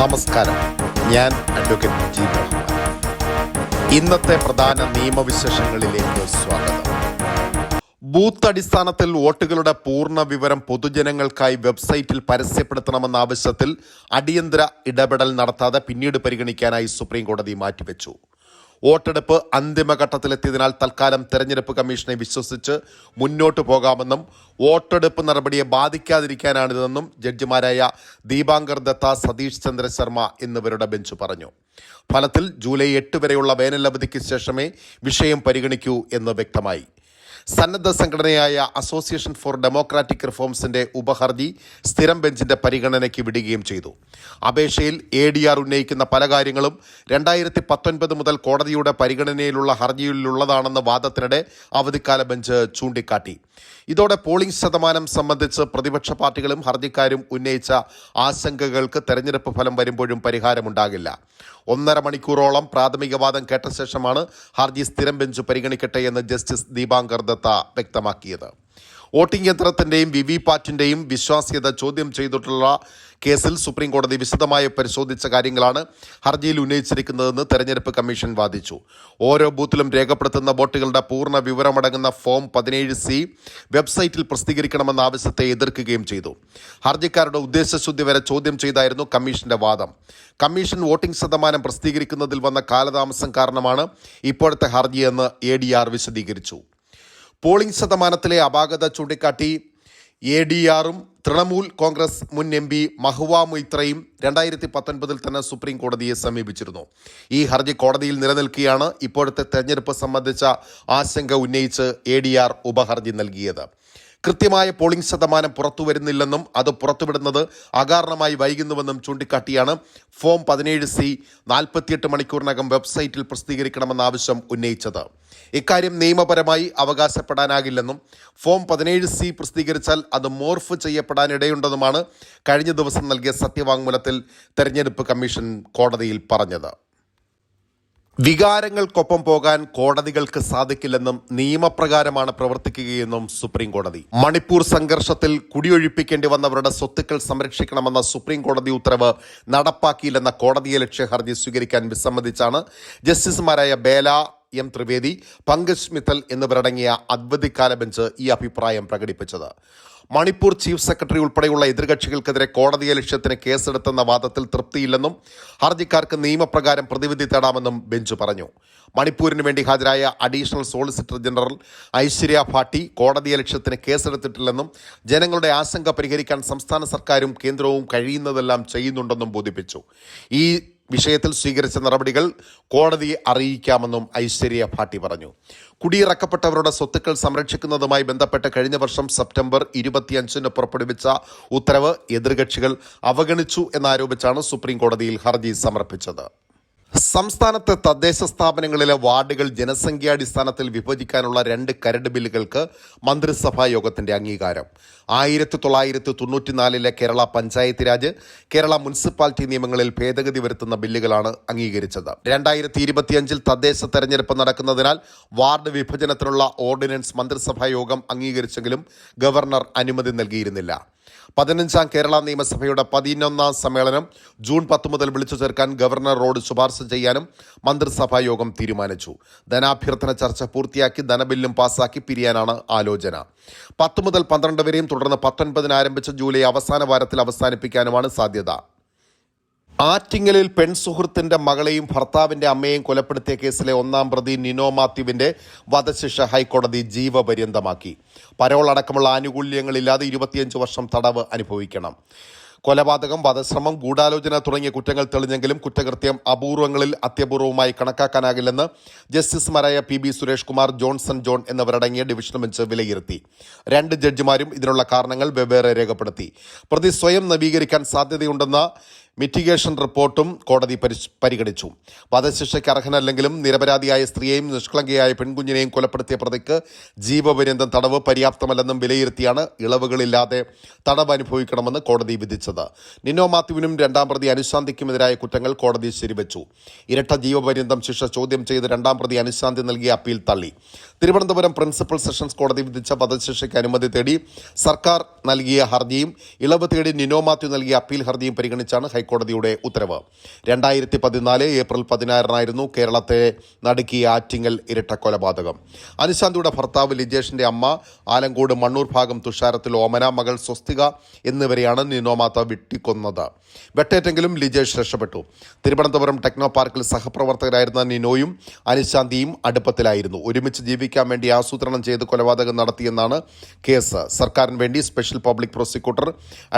നമസ്കാരം, ഞാൻ advocate G Rahman. ഇന്നത്തെ പ്രധാന നിയമവിശേഷങ്ങളിലേക്ക് സ്വാഗതം. ബൂത്ത് അടിസ്ഥാനത്തിൽ വോട്ടുകളുടെ പൂർണ്ണ വിവരം പൊതുജനങ്ങൾക്കായി വെബ്സൈറ്റിൽ പരസ്യപ്പെടുത്തണമെന്ന ആവശ്യത്തിൽ അടിയന്തര ഇടപെടൽ നടത്താതെ പിന്നീട് പരിഗണിക്കാനായി സുപ്രീം കോടതി മാറ്റിവെച്ചു. വോട്ടെടുപ്പ് അന്തിമഘട്ടത്തിലെത്തിയതിനാൽ തൽക്കാലം തെരഞ്ഞെടുപ്പ് കമ്മീഷനെ വിശ്വസിച്ച് മുന്നോട്ടു പോകാമെന്നും വോട്ടെടുപ്പ് നടപടിയെ ബാധിക്കാതിരിക്കാനാണിതെന്നും ജഡ്ജിമാരായ ദീപാങ്കർ ദത്ത, സതീഷ് ചന്ദ്ര ശർമ്മ എന്നിവരുടെ ബെഞ്ച് പറഞ്ഞു. ഫലത്തിൽ ജൂലൈ 8 വരെയുള്ള വേനലവധിക്ക് ശേഷമേ വിഷയം പരിഗണിക്കൂ എന്ന് വ്യക്തമായി. സന്നദ്ധ സംഘടനയായ അസോസിയേഷൻ ഫോർ ഡെമോക്രാറ്റിക് റിഫോംസിന്റെ ഉപഹർജി സ്ഥിരം ബെഞ്ചിന്റെ പരിഗണനയ്ക്ക് വിടുകയും ചെയ്തു. അപേക്ഷയിൽ ADR ഉന്നയിക്കുന്ന പല കാര്യങ്ങളും 2019 മുതൽ കോടതിയുടെ പരിഗണനയിലുള്ള ഹർജിയിലുള്ളതാണെന്ന വാദത്തിനിടെ അവധിക്കാല ബെഞ്ച് ചൂണ്ടിക്കാട്ടി. ഇതോടെ പോളിംഗ് ശതമാനം സംബന്ധിച്ച് പ്രതിപക്ഷ പാർട്ടികളും ഹർജിക്കാരും ഉന്നയിച്ച ആശങ്കകൾക്ക് തെരഞ്ഞെടുപ്പ് ഫലം വരുമ്പോഴും പരിഹാരമുണ്ടാകില്ല. 1.5 മണിക്കൂറോളം പ്രാഥമിക വാദം കേട്ട ശേഷമാണ് ഹർജി സ്ഥിരം ബെഞ്ച് പരിഗണിക്കട്ടെ എന്ന് ജസ്റ്റിസ് ദീപാങ്കർ ദത്ത വ്യക്തമാക്കിയത്. വോട്ടിംഗ് യന്ത്രത്തിന്റെയും വിവിപാറ്റിന്റെയും വിശ്വാസ്യത ചോദ്യം ചെയ്തിട്ടുള്ള കേസിൽ സുപ്രീം കോടതി വിശദമായി പരിശോധിച്ച കാര്യങ്ങളാണ് ഹർജിയിൽ ഉന്നയിച്ചിരിക്കുന്നതെന്ന് തെരഞ്ഞെടുപ്പ് കമ്മീഷൻ വാദിച്ചു. ഓരോ ബൂത്തിലും രേഖപ്പെടുത്തുന്ന വോട്ടുകളുടെ പൂർണ്ണ വിവരമടങ്ങുന്ന ഫോം 17C വെബ്സൈറ്റിൽ പ്രസിദ്ധീകരിക്കണമെന്ന ആവശ്യത്തെ എതിർക്കുകയും ചെയ്തു. ഹർജിക്കാരുടെ ഉദ്ദേശശുദ്ധി വരെ ചോദ്യം ചെയ്തായിരുന്നു കമ്മീഷന്റെ വാദം. കമ്മീഷൻ വോട്ടിംഗ് ശതമാനം പ്രസിദ്ധീകരിക്കുന്നതിൽ വന്ന കാലതാമസം കാരണമാണ് ഇപ്പോഴത്തെ ഹർജിയെന്ന് ADR വിശദീകരിച്ചു. പോളിംഗ് ശതമാനത്തിലെ അപാകത ചൂണ്ടിക്കാട്ടി ADRും തൃണമൂൽ കോൺഗ്രസ് മുൻ MP മഹുവ മൊയ്ത്രയും 2019 തന്നെ സുപ്രീം കോടതിയെ സമീപിച്ചിരുന്നു. ഈ ഹർജി കോടതിയിൽ നിലനിൽക്കെയാണ് ഇപ്പോഴത്തെ തെരഞ്ഞെടുപ്പ് സംബന്ധിച്ച ആശങ്ക ഉന്നയിച്ച് ADR ഉപഹർജി നൽകിയത്. കൃത്യമായ പോളിംഗ് ശതമാനം പുറത്തുവരുന്നില്ലെന്നും അത് പുറത്തുവിടുന്നത് അകാരണമായി വൈകുന്നുവെന്നും ചൂണ്ടിക്കാട്ടിയാണ് ഫോം 17C 48 മണിക്കൂറിനകം വെബ്സൈറ്റിൽ പ്രസിദ്ധീകരിക്കണമെന്ന ആവശ്യം ഉന്നയിച്ചത്. ഇക്കാര്യം നിയമപരമായി അവകാശപ്പെടാനാകില്ലെന്നും ഫോം 17C പ്രസിദ്ധീകരിച്ചാൽ അത് മോർഫ് ചെയ്യപ്പെടാനിടയുണ്ടെന്നുമാണ് കഴിഞ്ഞ ദിവസം നൽകിയ സത്യവാങ്മൂലത്തിൽ തെരഞ്ഞെടുപ്പ് കമ്മീഷൻ കോടതിയിൽ പറഞ്ഞത്. വികാരങ്ങൾക്കൊപ്പം പോകാൻ കോടതികൾക്ക് സാധിക്കില്ലെന്നും നിയമപ്രകാരമാണ് പ്രവർത്തിക്കുകയെന്നും സുപ്രീം കോടതി. മണിപ്പൂർ സംഘർഷത്തിൽ കുടിയൊഴിപ്പിക്കേണ്ടി വന്നവരുടെ സ്വത്തുക്കൾ സംരക്ഷിക്കണമെന്ന സുപ്രീം കോടതി ഉത്തരവ് നടപ്പാക്കിയില്ലെന്ന കോടതിയലക്ഷ്യ ഹർജി സ്വീകരിക്കാൻ വിസമ്മതിച്ചാണ് ജസ്റ്റിസുമാരായ ബേല M. ത്രിവേദി, പങ്കജ് മിത്തൽ എന്നിവരടങ്ങിയ അവധിക്കാല ബെഞ്ച് ഈ അഭിപ്രായം പ്രകടിപ്പിച്ചത്. മണിപ്പൂർ ചീഫ് സെക്രട്ടറി ഉൾപ്പെടെയുള്ള എതിർകക്ഷികൾക്കെതിരെ കോടതിയലക്ഷ്യത്തിന് കേസെടുത്തെന്ന വാദത്തിൽ തൃപ്തിയില്ലെന്നും ഹർജിക്കാർക്ക് നിയമപ്രകാരം പ്രതിവിധി തേടാമെന്നും ബെഞ്ച് പറഞ്ഞു. മണിപ്പൂരിന് വേണ്ടി ഹാജരായ additional solicitor general Aishwarya Bhati കോടതിയലക്ഷ്യത്തിന് കേസെടുത്തിട്ടില്ലെന്നും ജനങ്ങളുടെ ആശങ്ക പരിഹരിക്കാൻ സംസ്ഥാന സർക്കാരും കേന്ദ്രവും കഴിയുന്നതെല്ലാം ചെയ്യുന്നുണ്ടെന്നും ബോധിപ്പിച്ചു. ഈ വിഷയത്തിൽ സ്വീകരിച്ച നടപടികൾ കോടതിയെ അറിയിക്കാമെന്നും ഐശ്വര്യ ഭാട്ടി പറഞ്ഞു. കുടിയിറക്കപ്പെട്ടവരുടെ സ്വത്തുക്കൾ സംരക്ഷിക്കുന്നതുമായി ബന്ധപ്പെട്ട് കഴിഞ്ഞ വർഷം സെപ്റ്റംബർ 25 പുറപ്പെടുവിച്ച ഉത്തരവ് എതിർകക്ഷികൾ അവഗണിച്ചു എന്നാരോപിച്ചാണ് സുപ്രീം കോടതിയിൽ ഹർജി സമർപ്പിച്ചത്. സംസ്ഥാനത്തെ തദ്ദേശ സ്ഥാപനങ്ങളിലെ വാർഡുകൾ ജനസംഖ്യാടിസ്ഥാനത്തിൽ വിഭജിക്കാനുള്ള 2 കരട് ബില്ലുകൾക്ക് മന്ത്രിസഭാ യോഗത്തിന്റെ അംഗീകാരം. 1994 കേരള പഞ്ചായത്ത് രാജ്, കേരള മുനിസിപ്പാലിറ്റി നിയമങ്ങളിൽ ഭേദഗതി വരുത്തുന്ന ബില്ലുകളാണ് അംഗീകരിച്ചത്. 2025 തദ്ദേശ തെരഞ്ഞെടുപ്പ് നടക്കുന്നതിനാൽ വാർഡ് വിഭജനത്തിനുള്ള ഓർഡിനൻസ് മന്ത്രിസഭാ യോഗം അംഗീകരിച്ചെങ്കിലും ഗവർണർ അനുമതി നൽകിയിരുന്നില്ല. 15ാം കേരള നിയമസഭയുടെ 11ാം സമ്മേളനം ജൂൺ 10 മുതൽ വിളിച്ചു ചേർക്കാൻ ഗവർണറോട് ശുപാർശ ചെയ്യാനും മന്ത്രിസഭാ യോഗം തീരുമാനിച്ചു. ധനാഭ്യർത്ഥന ചർച്ച പൂർത്തിയാക്കി ധനബില്ലും പാസാക്കി പിരിയാനാണ് ആലോചന. 10 മുതൽ 12 വരെയും തുടർന്ന് 19 ആരംഭിച്ച ജൂലൈ അവസാന വാരത്തിൽ അവസാനിപ്പിക്കാനുമാണ് സാധ്യത. ആറ്റിങ്ങലിൽ പെൺസുഹൃത്തിന്റെ മകളെയും ഭർത്താവിന്റെ അമ്മയെയും കൊലപ്പെടുത്തിയ കേസിലെ 1-ാം പ്രതി നിനോ മാത്യുവിന്റെ വധശിക്ഷ ഹൈക്കോടതി ജീവപര്യന്തമാക്കി. പരോൾ അടക്കമുള്ള ആനുകൂല്യങ്ങളില്ലാതെ 25 വർഷം തടവ് അനുഭവിക്കണം. കൊലപാതകം, വധശ്രമം, ഗൂഢാലോചന തുടങ്ങിയ കുറ്റങ്ങൾ തെളിഞ്ഞെങ്കിലും കുറ്റകൃത്യം അപൂർവങ്ങളിൽ അത്യപൂർവമായി കണക്കാക്കാനാകില്ലെന്ന് ജസ്റ്റിസുമാരായ PB Suresh Kumar, Johnson John എന്നിവരടങ്ങിയ ഡിവിഷൻ ബെഞ്ച് വിലയിരുത്തി. 2 ജഡ്ജിമാരും ഇതിനുള്ള കാരണങ്ങൾ വെവ്വേറെ രേഖപ്പെടുത്തി. പ്രതി സ്വയം നവീകരിക്കാൻ സാധ്യതയുണ്ടെന്ന മിറ്റിഗേഷൻ റിപ്പോർട്ടും കോടതി പരിഗണിച്ചു. വധശിക്ഷയ്ക്ക് അർഹനല്ലെങ്കിലും നിരപരാധിയായ സ്ത്രീയെയും നിഷ്കളങ്കയായ പെൺകുഞ്ഞിനെയും കൊലപ്പെടുത്തിയ പ്രതിക്ക് ജീവപര്യന്തം തടവ് പര്യാപ്തമല്ലെന്നും വിലയിരുത്തിയാണ് ഇളവുകളില്ലാതെ തടവ് അനുഭവിക്കണമെന്ന് കോടതി വിധിച്ചത്. നിനോ മാത്യുവിനും 2-ാം പ്രതി അനുശാന്തിക്കുമെതിരായ കുറ്റങ്ങൾ കോടതി ശരിവച്ചു. ഇരട്ട ജീവപര്യന്തം ശിക്ഷ ചോദ്യം ചെയ്ത് 2-ാം പ്രതി അനുശാന്തി നൽകിയ അപ്പീൽ തള്ളി. തിരുവനന്തപുരം പ്രിൻസിപ്പൽ സെഷൻസ് കോടതി വിധിച്ച വധശിക്ഷയ്ക്ക് അനുമതി തേടി സർക്കാർ നൽകിയ ഹർജിയും ഇളവ് തേടി നിനോ മാത്യു നൽകിയ അപ്പീൽ ഹർജിയും പരിഗണിച്ചാണ് ഹൈക്കോടതിയുടെ ഉത്തരവ്. 2014 ഏപ്രിൽ 16 കേരളത്തെ നടുക്കിയ ആറ്റിങ്ങൽ ഇരട്ട കൊലപാതകം. അനുശാന്തിയുടെ ഭർത്താവ് ലിജേഷിന്റെ അമ്മ ആലങ്കോട് മണ്ണൂർ ഭാഗം തുഷാരത്തിൽ ഓമന, മകൾ സ്വസ്തിക എന്നിവരെയാണ് നിനോമാത്ത വെട്ടിക്കൊന്നത്. വെട്ടേറ്റെങ്കിലും ലിജേഷ് രക്ഷപ്പെട്ടു. തിരുവനന്തപുരം ടെക്നോ പാർക്കിൽ സഹപ്രവർത്തകരായിരുന്ന നിനോയും അനുശാന്തിയും അടുപ്പത്തിലായിരുന്നു. ഒരുമിച്ച് ജീവിക്കാൻ വേണ്ടി ആസൂത്രണം ചെയ്ത് കൊലപാതകം നടത്തിയെന്നാണ് കേസ്. സർക്കാരിന് വേണ്ടി special public prosecutor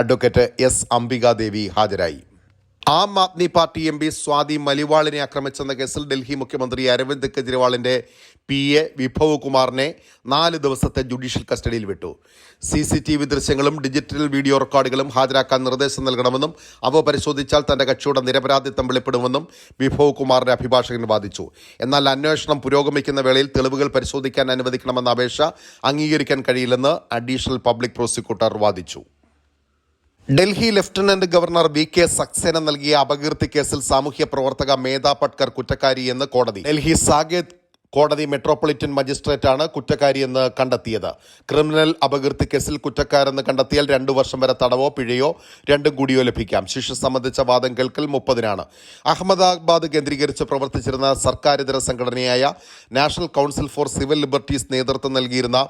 advocate S Ambikadevi ഹാജരായി. Aam Aadmi party M P Swati മലിവാളിനെ ആക്രമിച്ചെന്ന കേസിൽ ഡൽഹി മുഖ്യമന്ത്രി അരവിന്ദ് കെജ്രിവാളിന്റെ PA വിഭവ് കുമാറിനെ 4 ദിവസത്തെ ജുഡീഷ്യൽ കസ്റ്റഡിയിൽ വിട്ടു. CCTV ദൃശ്യങ്ങളും ഡിജിറ്റൽ വീഡിയോ റെക്കോർഡുകളും ഹാജരാക്കാൻ നിർദ്ദേശം നൽകണമെന്നും അവ പരിശോധിച്ചാൽ തന്റെ കക്ഷിയുടെ നിരപരാധിത്വം വെളിപ്പെടുമെന്നും വിഭവ് കുമാറിന്റെ അഭിഭാഷകൻ വാദിച്ചു. എന്നാൽ അന്വേഷണം പുരോഗമിക്കുന്ന വേളയിൽ തെളിവുകൾ പരിശോധിക്കാൻ അനുവദിക്കണമെന്ന അപേക്ഷ അംഗീകരിക്കാൻ കഴിയില്ലെന്ന് അഡീഷണൽ പബ്ലിക് പ്രോസിക്യൂട്ടർ വാദിച്ചു. Delhi lieutenant governor VK Saxena നൽകിയ അപകീർത്തി കേസിൽ സാമൂഹ്യ പ്രവർത്തക മേധാ പട്കർ കുറ്റക്കാരിയെന്ന് കോടതി. ഡൽഹി സാകേത് കോടതി മെട്രോപൊളിറ്റൻ മജിസ്ട്രേറ്റാണ് കുറ്റക്കാരിയെന്ന് കണ്ടെത്തിയത്. ക്രിമിനൽ അപകീർത്തി കേസിൽ കുറ്റക്കാരെന്ന് കണ്ടെത്തിയാൽ 2 വർഷം വരെ തടവോ പിഴയോ രണ്ടും കൂടിയോ ലഭിക്കാം. ശിക്ഷ സംബന്ധിച്ച വാദം കേൾക്കൽ 30-നാണ്. അഹമ്മദാബാദ് കേന്ദ്രീകരിച്ച് പ്രവർത്തിച്ചിരുന്ന സർക്കാരിതര സംഘടനയായ national council four civil liberties നേതൃത്വം നൽകിയിരുന്ന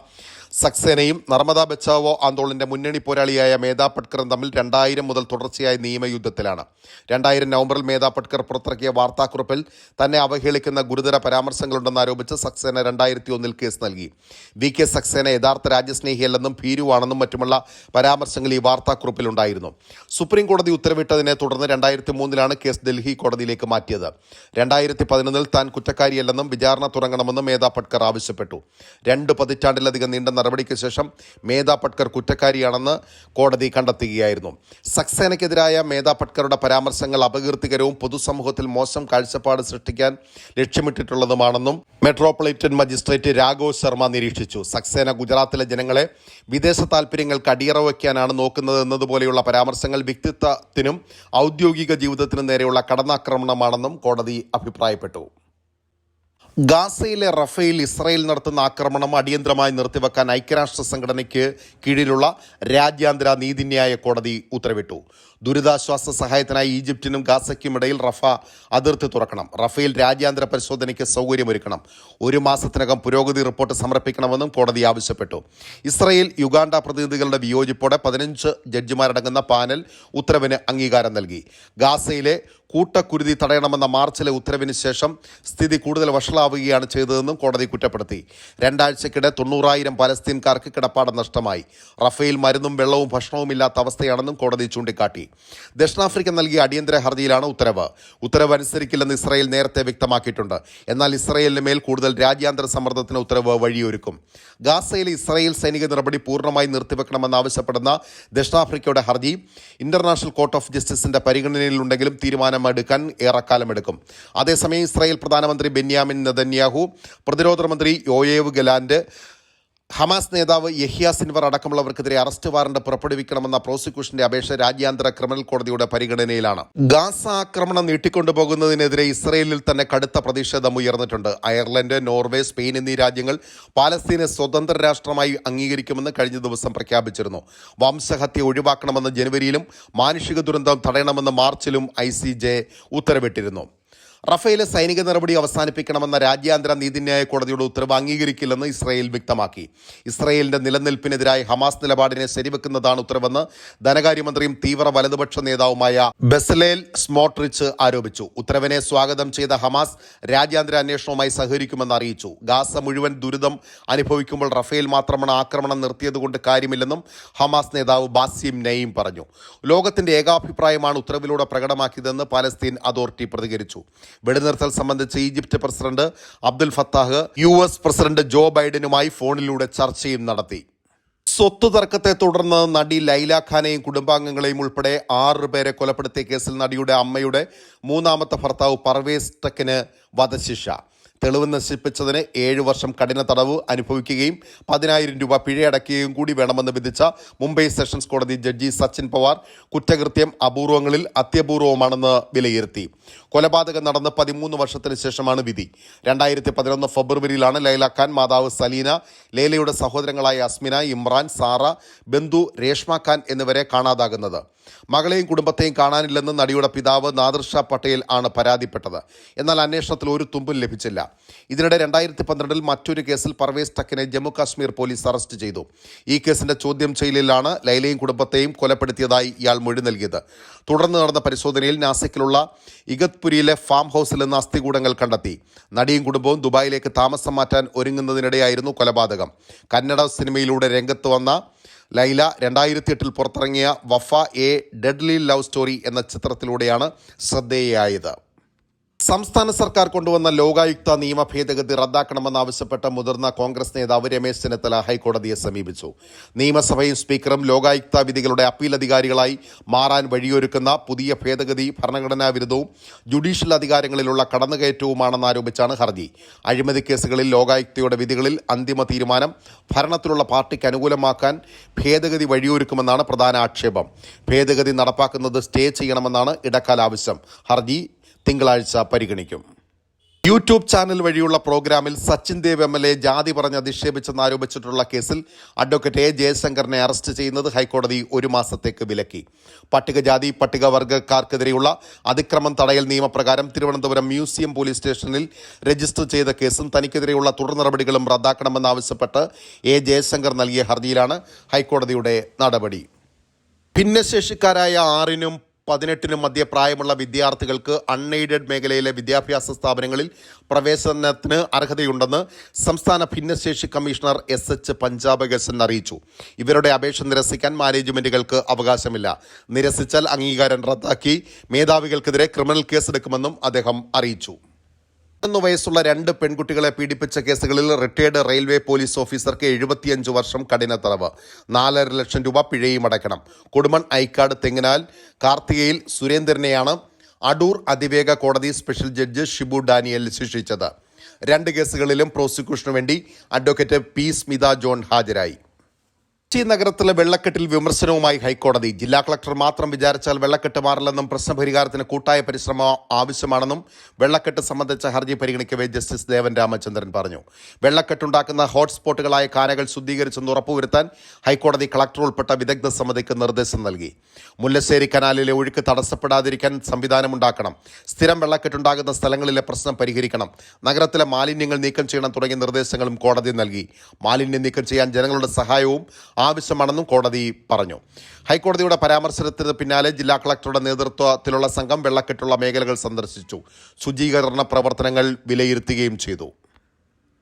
സക്സേനയും നർമ്മദ ബച്ചാവോ ആന്തോളന്റെ മുന്നണി പോരാളിയായ മേധാ പട്കറും തമ്മിൽ 2000 മുതൽ തുടർച്ചയായ നിയമയുദ്ധത്തിലാണ്. 2000 നവംബറിൽ മേധാ പട്കർ പുറത്തിറക്കിയ വാർത്താക്കുറിപ്പിൽ തന്നെ അവഹേളിക്കുന്ന ഗുരുതര പരാമർശങ്ങളുണ്ടെന്ന് ആരോപിച്ച് സക്സേന 2001 കേസ് നൽകി. VK സക്സേന യഥാർത്ഥ രാജ്യസ്നേഹിയല്ലെന്നും ഭീരുവാണെന്നും മറ്റുമുള്ള പരാമർശങ്ങൾ ഈ വാർത്താക്കുറിപ്പിലുണ്ടായിരുന്നു. സുപ്രീം കോടതി ഉത്തരവിട്ടതിനെ തുടർന്ന് 2003 കേസ് ഡൽഹി കോടതിയിലേക്ക് മാറ്റിയത്. 2011 താൻ കുറ്റക്കാരിയല്ലെന്നും വിചാരണ തുടങ്ങണമെന്നും മേധാ പട്കർ ആവശ്യപ്പെട്ടു. 2 പതിറ്റാണ്ടിലധികം നീണ്ട നടപടിക്ക് ശേഷം മേധാ പട്കർ കുറ്റക്കാരിയാണെന്ന് കോടതി കണ്ടെത്തുകയായിരുന്നു. സക്സേനയ്ക്കെതിരായ മേധാ പട്കറുടെ പരാമർശങ്ങൾ അപകീർത്തികരവും പൊതുസമൂഹത്തിൽ മോശം കാഴ്ചപ്പാട് സൃഷ്ടിക്കാൻ ലക്ഷ്യമിട്ടിട്ടുള്ളതുമാണെന്നും മെട്രോപൊളിറ്റൻ മജിസ്ട്രേറ്റ് രാഘവ് ശർമ്മ നിരീക്ഷിച്ചു. സക്സേന ഗുജറാത്തിലെ ജനങ്ങളെ വിദേശ താൽപര്യങ്ങൾക്ക് അടിയറ വയ്ക്കാനാണ് നോക്കുന്നത് എന്നതുപോലെയുള്ള പരാമർശങ്ങൾ വ്യക്തിത്വത്തിനും ഔദ്യോഗിക ജീവിതത്തിനും നേരെയുള്ള കടന്നാക്രമണമാണെന്നും കോടതി അഭിപ്രായപ്പെട്ടു. ഗാസയിലെ റഫേൽ ഇസ്രായേൽ നടത്തുന്ന ആക്രമണം അടിയന്തരമായി നിർത്തിവെക്കാൻ ഐക്യരാഷ്ട്ര സംഘടനയ്ക്ക് കീഴിലുള്ള രാജ്യാന്തര നീതിന്യായ കോടതി ഉത്തരവിട്ടു. ദുരിതാശ്വാസ സഹായത്തിനായി ഈജിപ്തിനും ഗാസയ്ക്കുമിടയിൽ റഫ അതിർത്തി തുറക്കണം. റഫേൽ രാജ്യാന്തര പരിശോധനയ്ക്ക് സൗകര്യമൊരുക്കണം. 1 മാസത്തിനകം പുരോഗതി റിപ്പോർട്ട് സമർപ്പിക്കണമെന്നും കോടതി ആവശ്യപ്പെട്ടു. ഇസ്രായേൽ യുഗാണ്ട പ്രതിനിധികളുടെ വിയോജിപ്പോടെ 15 ജഡ്ജിമാരടങ്ങുന്ന പാനൽ ഉത്തരവിന് അംഗീകാരം നൽകി. ഗാസയിലെ കൂട്ടക്കുരുതി തടയണമെന്ന മാർച്ചിലെ ഉത്തരവിന് ശേഷം സ്ഥിതി കൂടുതൽ വഷളാവുകയാണ് ചെയ്തതെന്നും കോടതി കുറ്റപ്പെടുത്തി. 2 ആഴ്ചക്കിടെ 90,000 പലസ്തീൻകാർക്ക് കിടപ്പാടം നഷ്ടമായി. റഫേൽ മരുന്നും വെള്ളവും ഭക്ഷണവും ഇല്ലാത്ത അവസ്ഥയാണെന്നും കോടതി ചൂണ്ടിക്കാട്ടി. ദക്ഷിണാഫ്രിക്ക നൽകിയ അടിയന്തര ഹർജിയിലാണ് ഉത്തരവ്. ഉത്തരവ് അനുസരിക്കില്ലെന്ന് ഇസ്രായേൽ നേരത്തെ വ്യക്തമാക്കിയിട്ടുണ്ട്. എന്നാൽ ഇസ്രായേലിന് മേൽ കൂടുതൽ രാജ്യാന്തര സമ്മർദ്ദത്തിന് ഉത്തരവ് വഴിയൊരുക്കും. ഗാസയിലെ ഇസ്രായേൽ സൈനിക നടപടി പൂർണ്ണമായി നിർത്തിവെക്കണമെന്നാവശ്യപ്പെടുന്ന ദക്ഷിണാഫ്രിക്കയുടെ ഹർജി ഇന്റർനാഷണൽ കോർട്ട് ഓഫ് ജസ്റ്റിസിന്റെ പരിഗണനയിലുണ്ടെങ്കിലും തീരുമാനമെടുക്കാൻ ഏറെക്കാലമെടുക്കും. അതേസമയം ഇസ്രായേൽ പ്രധാനമന്ത്രി ബെന്യാമിൻ നെതന്യാഹു, പ്രതിരോധ മന്ത്രി യോയേവ് ഗലാന്റ്, ഹമാസ് നേതാവ് യഹ്യ സിൻവർ അടക്കമുള്ളവർക്കെതിരെ അറസ്റ്റ് വാറണ്ട് പുറപ്പെടുവിക്കണമെന്ന പ്രോസിക്യൂഷന്റെ അപേക്ഷ രാജ്യാന്തര ക്രിമിനൽ കോടതിയുടെ പരിഗണനയിലാണ്. ഗാസ ആക്രമണം നീട്ടിക്കൊണ്ടുപോകുന്നതിനെതിരെ ഇസ്രയേലിൽ തന്നെ കടുത്ത പ്രതിഷേധം ഉയർന്നിട്ടുണ്ട്. അയർലൻഡ്, നോർവേ, സ്പെയിൻ എന്നീ രാജ്യങ്ങൾ പാലസ്തീനെ സ്വതന്ത്ര രാഷ്ട്രമായി അംഗീകരിക്കുമെന്ന് കഴിഞ്ഞ ദിവസം പ്രഖ്യാപിച്ചിരുന്നു. വംശഹത്യ ഒഴിവാക്കണമെന്ന് ജനുവരിയിലും മാനുഷിക ദുരന്തം തടയണമെന്ന് മാർച്ചിലും ICJ ഉത്തരവിട്ടിരുന്നു. റഫേലെ സൈനിക നടപടി അവസാനിപ്പിക്കണമെന്ന രാജ്യാന്തര നീതിന്യായ കോടതിയുടെ ഉത്തരവ് അംഗീകരിക്കില്ലെന്ന് ഇസ്രായേൽ വ്യക്തമാക്കി. ഇസ്രായേലിന്റെ നിലനിൽപ്പിനെതിരായ ഹമാസ് നിലപാടിനെ ശരിവെക്കുന്നതാണ് ഉത്തരവെന്ന് ധനകാര്യമന്ത്രിയും തീവ്ര വലതുപക്ഷ നേതാവുമായ ബെസലേൽ സ്മോട്രിച്ച് ആരോപിച്ചു. ഉത്തരവിനെ സ്വാഗതം ചെയ്ത ഹമാസ് രാജ്യാന്തര അന്വേഷണവുമായി സഹകരിക്കുമെന്ന് അറിയിച്ചു. ഗാസ മുഴുവൻ ദുരിതം അനുഭവിക്കുമ്പോൾ റഫേൽ മാത്രമാണ് ആക്രമണം നിർത്തിയതുകൊണ്ട് കാര്യമില്ലെന്നും ഹമാസ് നേതാവ് ബാസിം നയീം പറഞ്ഞു. ലോകത്തിന്റെ ഏകാഭിപ്രായമാണ് ഉത്തരവിലൂടെ പ്രകടമാക്കിയതെന്ന് പാലസ്തീൻ അതോറിറ്റി പ്രതികരിച്ചു. വെടിനിർത്തൽ സംബന്ധിച്ച് Egypt president Abdul Fattah US president Joe ബൈഡനുമായി ഫോണിലൂടെ ചർച്ചയും നടത്തി. സ്വത്ത് തർക്കത്തെ തുടർന്ന് നടി ലൈല ഖാനെയും കുടുംബാംഗങ്ങളെയും ഉൾപ്പെടെ 6 പേരെ കൊലപ്പെടുത്തിയ കേസിൽ നടിയുടെ അമ്മയുടെ 3ാമത്തെ ഭർത്താവ് പർവേസ് ടെക്കിന് വധശിക്ഷ. തെളിവ് നശിപ്പിച്ചതിന് 7 വർഷം കഠിന തടവ് അനുഭവിക്കുകയും 10,000 രൂപ പിഴയടക്കുകയും കൂടി വേണമെന്ന് വിധിച്ച മുംബൈ സെഷൻസ് കോടതി ജഡ്ജി സച്ചിൻ പവാർ കുറ്റകൃത്യം അപൂർവങ്ങളിൽ അത്യപൂർവമാണെന്ന് വിലയിരുത്തി. കൊലപാതകം നടന്ന് 13 വർഷത്തിന് ശേഷമാണ് വിധി. 2011 ഫെബ്രുവരിയിലാണ് ലൈല ഖാൻ, മാതാവ് സലീന, ലൈലയുടെ സഹോദരങ്ങളായ അസ്മിന, ഇമ്രാൻ, സാറ, ബന്ധു രേഷ്മ ഖാൻ എന്നിവരെ കാണാതാകുന്നത്. മകളെയും കുടുംബത്തെയും കാണാനില്ലെന്ന് നടിയുടെ പിതാവ് നാദിർ ഷാ പട്ടേൽ ആണ് പരാതിപ്പെട്ടത്. എന്നാൽ അന്വേഷണത്തിൽ ഒരു തുമ്പും ലഭിച്ചില്ല. ഇതിനിടെ 2012 മറ്റൊരു കേസിൽ പർവേസ് ടക്കിനെ ജമ്മു കാശ്മീർ പോലീസ് അറസ്റ്റ് ചെയ്തു. ഈ കേസിന്റെ ചോദ്യം ചെയ്യലിലാണ് ലൈലയും കുടുംബത്തെയും കൊലപ്പെടുത്തിയതായി ഇയാൾ മൊഴി നൽകിയത്. തുടർന്ന് നടന്ന പരിശോധനയിൽ നാസിക്കിലുള്ള ഇഗത്പുരിയിലെ ഫാം ഹൗസിൽ നിന്ന് അസ്ഥികൂടങ്ങൾ കണ്ടെത്തി. നടിയും കുടുംബവും ദുബായിലേക്ക് താമസം മാറ്റാൻ ഒരുങ്ങുന്നതിനിടെയായിരുന്നു കൊലപാതകം. കന്നഡ സിനിമയിലൂടെ രംഗത്ത് വന്ന ലൈല 2008 പുറത്തിറങ്ങിയ Wafa A deadly love story എന്ന ചിത്രത്തിലൂടെയാണ് ശ്രദ്ധേയയായത്. സംസ്ഥാന സർക്കാർ കൊണ്ടുവന്ന ലോകായുക്ത നിയമ ഭേദഗതി റദ്ദാക്കണമെന്നാവശ്യപ്പെട്ട മുതിർന്ന കോൺഗ്രസ് നേതാവ് രമേശ് ചെന്നിത്തല ഹൈക്കോടതിയെ സമീപിച്ചു. നിയമസഭയും സ്പീക്കറും ലോകായുക്ത വിധികളുടെ അപ്പീൽ അധികാരികളായി മാറാൻ വഴിയൊരുക്കുന്ന പുതിയ ഭേദഗതി ഭരണഘടനാ വിരുദ്ധവും ജുഡീഷ്യൽ അധികാരങ്ങളിലുള്ള കടന്നുകയറ്റവുമാണെന്നാരോപിച്ചാണ് ഹർജി. അഴിമതി കേസുകളിൽ ലോകായുക്തയുടെ വിധികളിൽ അന്തിമ തീരുമാനം ഭരണത്തിലുള്ള പാർട്ടിക്ക് അനുകൂലമാക്കാൻ ഭേദഗതി വഴിയൊരുക്കുമെന്നാണ് പ്രധാന ആക്ഷേപം. ഭേദഗതി നടപ്പാക്കുന്നത് സ്റ്റേ ചെയ്യണമെന്നാണ് ഇടക്കാല ആവശ്യം. ഹർജി തിങ്കളാഴ്ച പരിഗണിക്കും. യൂട്യൂബ് ചാനൽ വഴിയുള്ള പ്രോഗ്രാമിൽ സച്ചിൻ ദേവ് MLA ജാതി പറഞ്ഞ് അധിക്ഷേപിച്ചെന്നാരോപിച്ചിട്ടുള്ള കേസിൽ അഡ്വക്കേറ്റ് A. ജയശങ്കറിനെ അറസ്റ്റ് ചെയ്യുന്നത് ഹൈക്കോടതി 1 മാസത്തേക്ക് വിലക്കി. പട്ടികജാതി പട്ടികവർഗക്കാർക്കെതിരെയുള്ള അതിക്രമം തടയൽ നിയമപ്രകാരം തിരുവനന്തപുരം മ്യൂസിയം പോലീസ് സ്റ്റേഷനിൽ രജിസ്റ്റർ ചെയ്ത കേസും തനിക്കെതിരെയുള്ള തുടർ നടപടികളും റദ്ദാക്കണമെന്നാവശ്യപ്പെട്ട് A. ജയശങ്കർ നൽകിയ ഹർജിയിലാണ് ഹൈക്കോടതിയുടെ നടപടി. ഭിന്നശേഷിക്കാരായ 6-നും 18-നും മധ്യ പ്രായമുള്ള വിദ്യാർത്ഥികൾക്ക് അൺഎയ്ഡഡ് മേഖലയിലെ വിദ്യാഭ്യാസ സ്ഥാപനങ്ങളിൽ പ്രവേശനത്തിന് അർഹതയുണ്ടെന്ന് സംസ്ഥാന ഭിന്നശേഷി കമ്മീഷണർ SH പഞ്ചാബകേശൻ അറിയിച്ചു. ഇവരുടെ അപേക്ഷ നിരസിക്കാൻ മാനേജ്മെന്റുകൾക്ക് അവകാശമില്ല. നിരസിച്ചാൽ അംഗീകാരം റദ്ദാക്കി മേധാവികൾക്കെതിരെ ക്രിമിനൽ കേസെടുക്കുമെന്നും അദ്ദേഹം അറിയിച്ചു. 11 വയസ്സുള്ള 2 പെൺകുട്ടികളെ പീഡിപ്പിച്ച കേസുകളിൽ റിട്ടയർഡ് റെയിൽവേ പോലീസ് ഓഫീസർക്ക് 75 വർഷം കഠിന തടവ്, 4.5 ലക്ഷം രൂപ പിഴയും അടയ്ക്കണം. കൊടുമൺ ഐക്കാട് തെങ്ങിനാൽ കാർത്തികയിൽ സുരേന്ദ്രനെയാണ് അടൂർ അതിവേഗ കോടതി സ്പെഷ്യൽ ജഡ്ജ് ഷിബു ഡാനിയൽ ശിക്ഷിച്ചത്. 2 കേസുകളിലും പ്രോസിക്യൂഷനു വേണ്ടി അഡ്വക്കേറ്റ് P. സ്മിത ജോൺ ഹാജരായി. കൊച്ചി നഗരത്തിലെ വെള്ളക്കെട്ടിൽ വിമർശനവുമായി ഹൈക്കോടതി. ജില്ലാ കളക്ടർ മാത്രം വിചാരിച്ചാൽ വെള്ളക്കെട്ട് മാറില്ലെന്നും പ്രശ്നപരിഹാരത്തിന് കൂട്ടായ പരിശ്രമം ആവശ്യമാണെന്നും വെള്ളക്കെട്ട് സംബന്ധിച്ച ഹർജി പരിഗണിക്കവേ ജസ്റ്റിസ് ദേവൻ രാമചന്ദ്രൻ പറഞ്ഞു. വെള്ളക്കെട്ടുണ്ടാക്കുന്ന ഹോട്ട്സ്പോട്ടുകളായ കാനകൾ ശുദ്ധീകരിച്ചെന്ന് ഉറപ്പുവരുത്താൻ ഹൈക്കോടതി കളക്ടർ ഉൾപ്പെട്ട വിദഗ്ധ സമിതിക്ക് നിർദ്ദേശം നൽകി. മുല്ലശ്ശേരി കനാലിലെ ഒഴുക്ക് തടസ്സപ്പെടാതിരിക്കാൻ സംവിധാനമുണ്ടാക്കണം. സ്ഥിരം വെള്ളക്കെട്ടുണ്ടാകുന്ന സ്ഥലങ്ങളിലെ പ്രശ്നം പരിഹരിക്കണം. നഗരത്തിലെ മാലിന്യങ്ങൾ നീക്കം ചെയ്യണം തുടങ്ങിയ നിർദ്ദേശങ്ങളും കോടതി നൽകി. മാലിന്യം നീക്കം ചെയ്യാൻ ജനങ്ങളുടെ സഹായവും ആവശ്യമാണെന്നും കോടതി പറഞ്ഞു. ഹൈക്കോടതിയുടെ പരാമർശത്തിന് പിന്നാലെ ജില്ലാ കളക്ടറുടെ നേതൃത്വത്തിലുള്ള സംഘം വെള്ളക്കെട്ടുള്ള മേഖലകൾ സന്ദർശിച്ചു. ശുചീകരണ പ്രവർത്തനങ്ങൾ വിലയിരുത്തുകയും ചെയ്തു.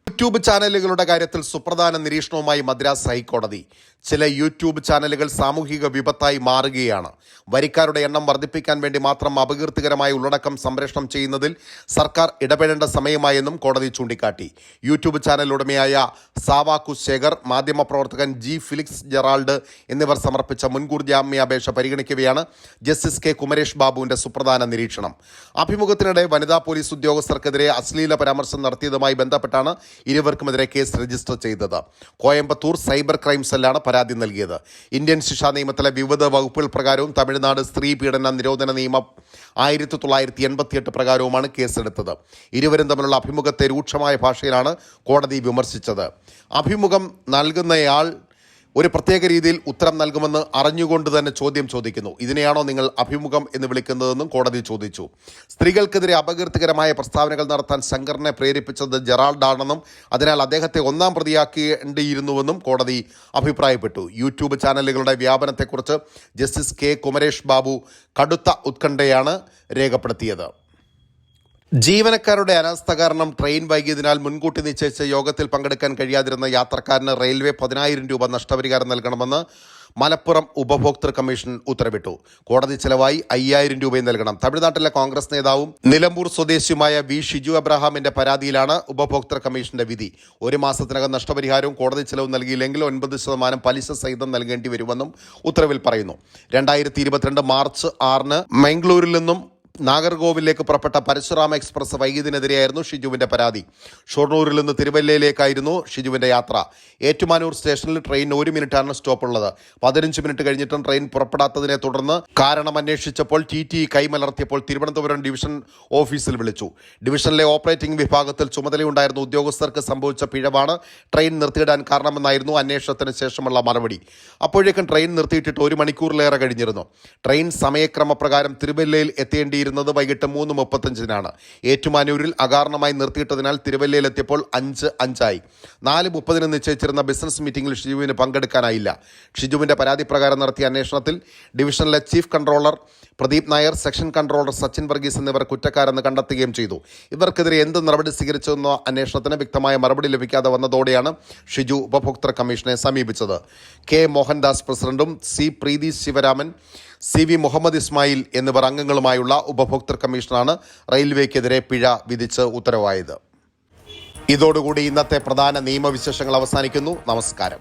യൂട്യൂബ് ചാനലുകളുടെ കാര്യത്തിൽ സുപ്രധാന നിരീക്ഷണവുമായി മദ്രാസ് ഹൈക്കോടതി. ചില യൂട്യൂബ് ചാനലുകൾ സാമൂഹിക വിപത്തായി മാറുകയാണ്. വരിക്കാരുടെ എണ്ണം വർദ്ധിപ്പിക്കാൻ വേണ്ടി മാത്രം അപകീർത്തികരമായ ഉള്ളടക്കം സംപ്രേഷണം ചെയ്യുന്നതിൽ സർക്കാർ ഇടപെടേണ്ട സമയമായെന്നും കോടതി ചൂണ്ടിക്കാട്ടി. യൂട്യൂബ് ചാനൽ ഉടമയായ സാവാക്കു ശേഖർ, മാധ്യമപ്രവർത്തകൻ G. ഫിലിക്സ് ജെറാൾഡ് എന്നിവർ സമർപ്പിച്ച മുൻകൂർ ജാമ്യാപേക്ഷ പരിഗണിക്കവെയാണ് ജസ്റ്റിസ് K. കുമരേഷ് ബാബുവിന്റെ സുപ്രധാന നിരീക്ഷണം. അഭിമുഖത്തിനിടെ വനിതാ പോലീസ് ഉദ്യോഗസ്ഥർക്കെതിരെ അശ്ലീല പരാമർശം നടത്തിയതുമായി ബന്ധപ്പെട്ടാണ് ഇരുവർക്കുമെതിരെ കേസ് രജിസ്റ്റർ ചെയ്തത്. കോയമ്പത്തൂർ സൈബർ ക്രൈം സെല്ലാണ് പരാതി നൽകിയത്. ഇന്ത്യൻ ശിക്ഷാ നിയമത്തിലെ വിവിധ വകുപ്പുകൾ പ്രകാരവും തമിഴ്നാട് സ്ത്രീ പീഡന നിരോധന നിയമം 1988 പ്രകാരവുമാണ് കേസെടുത്തത്. ഇരുവരും തമ്മിലുള്ള അഭിമുഖത്തെ രൂക്ഷമായ ഭാഷയിലാണ് കോടതി വിമർശിച്ചത്. അഭിമുഖം നൽകുന്നയാൾ ഒരു പ്രത്യേക രീതിയിൽ ഉത്തരം നൽകുമെന്ന് അറിഞ്ഞുകൊണ്ട് തന്നെ ചോദ്യം ചോദിക്കുന്നു. ഇതിനെയാണോ നിങ്ങൾ അഭിമുഖം എന്ന് വിളിക്കുന്നതെന്നും കോടതി ചോദിച്ചു. സ്ത്രീകൾക്കെതിരെ അപകീർത്തികരമായ പ്രസ്താവനകൾ നടത്താൻ ശങ്കറിനെ പ്രേരിപ്പിച്ചത് ജെറാൾഡാണെന്നും അതിനാൽ അദ്ദേഹത്തെ 1-ാം പ്രതിയാക്കേണ്ടിയിരുന്നുവെന്നും കോടതി അഭിപ്രായപ്പെട്ടു. യൂട്യൂബ് ചാനലുകളുടെ വ്യാപനത്തെക്കുറിച്ച് ജസ്റ്റിസ് K. കുമരേഷ് ബാബു കടുത്ത ഉത്കണ്ഠയാണ് രേഖപ്പെടുത്തിയത്. ജീവനക്കാരുടെ അനാസ്ഥ കാരണം ട്രെയിൻ വൈകിയതിനാൽ മുൻകൂട്ടി നിശ്ചയിച്ച യോഗത്തിൽ പങ്കെടുക്കാൻ കഴിയാതിരുന്ന യാത്രക്കാരന് റെയിൽവേ 10,000 രൂപ നഷ്ടപരിഹാരം നൽകണമെന്ന് മലപ്പുറം ഉപഭോക്തൃ കമ്മീഷൻ ഉത്തരവിട്ടു. കോടതി ചെലവായി 5,000 രൂപയും നൽകണം. തമിഴ്നാട്ടിലെ കോൺഗ്രസ് നേതാവും നിലമ്പൂർ സ്വദേശിയുമായ V. ഷിജു അബ്രഹാമിന്റെ പരാതിയിലാണ് ഉപഭോക്തൃ കമ്മീഷന്റെ വിധി. 1 മാസത്തിനകം നഷ്ടപരിഹാരവും കോടതി ചെലവും നൽകിയില്ലെങ്കിൽ 9% പലിശ സഹിതം നൽകേണ്ടി വരുമെന്നും ഉത്തരവിൽ പറയുന്നു. 2022 മാർച്ച് 6-ന് മംഗളൂരിൽ നിന്നും നാഗർകോവിലേക്ക് പുറപ്പെട്ട പരശുറാമ എക്സ്പ്രസ് വൈകിയതിനെതിരെയായിരുന്നു ഷിജുവിന്റെ പരാതി. ഷൊർണൂരിൽ നിന്ന് തിരുവല്ലയിലേക്കായിരുന്നു ഷിജുവിന്റെ യാത്ര. ഏറ്റുമാനൂർ സ്റ്റേഷനിൽ ട്രെയിൻ 1 മിനിറ്റാണ് സ്റ്റോപ്പുള്ളത്. 15 മിനിറ്റ് കഴിഞ്ഞിട്ടും ട്രെയിൻ പുറപ്പെടാത്തതിനെ തുടർന്ന് കാരണം അന്വേഷിച്ചപ്പോൾ TTE കൈമലർത്തിയപ്പോൾ തിരുവനന്തപുരം ഡിവിഷൻ ഓഫീസിൽ വിളിച്ചു. ഡിവിഷനിലെ ഓപ്പറേറ്റിംഗ് വിഭാഗത്തിൽ ചുമതലയുണ്ടായിരുന്ന ഉദ്യോഗസ്ഥർക്ക് സംഭവിച്ച പിഴവാണ് ട്രെയിൻ നിർത്തിയിടാൻ കാരണമെന്നായിരുന്നു അന്വേഷണത്തിന് ശേഷമുള്ള മറുപടി. അപ്പോഴേക്കും ട്രെയിൻ നിർത്തിയിട്ടിട്ട് 1 മണിക്കൂറിലേറെ കഴിഞ്ഞിരുന്നു. ട്രെയിൻ സമയക്രമപ്രകാരം തിരുവല്ലയിൽ എത്തേണ്ടി വൈകിട്ട് 3:35 ഏറ്റുമാനൂരിൽ അകാരണമായി നിർത്തിയിട്ടതിനാൽ തിരുവല്ലയിലെത്തിയപ്പോൾ 5:05 4:30 നിശ്ചയിച്ചിരുന്ന ബിസിനസ് മീറ്റിംഗിൽ ഷിജുവിന് പങ്കെടുക്കാനായില്ല. ഷിജുവിന്റെ പരാതി പ്രകാരം നടത്തിയ അന്വേഷണത്തിൽ ഡിവിഷനിലെ chief controller Pradeep Nair, section controller Sachin Varghese എന്നിവർ കുറ്റക്കാരെന്ന് കണ്ടെത്തുകയും ചെയ്തു. ഇവർക്കെതിരെ എന്ത് നടപടി സ്വീകരിച്ചെന്ന അന്വേഷണത്തിന് വ്യക്തമായ മറുപടി ലഭിക്കാതെ വന്നതോടെയാണ് ഷിജു ഉപഭോക്തൃ കമ്മീഷനെ സമീപിച്ചത്. K. മോഹൻദാസ് പ്രസിഡന്റും C. പ്രീതി ശിവരാമൻ, CV. മുഹമ്മദ് ഇസ്മായിൽ എന്നിവർ അംഗങ്ങളുമായുള്ള ഉപഭോക്തൃ കമ്മീഷനാണ് റെയിൽവേക്കെതിരെ പിഴ വിധിച്ച് ഉത്തരവായത്. ഇതോടുകൂടി ഇന്നത്തെ പ്രധാന നിയമവിശേഷങ്ങൾ അവസാനിക്കുന്നു. നമസ്കാരം.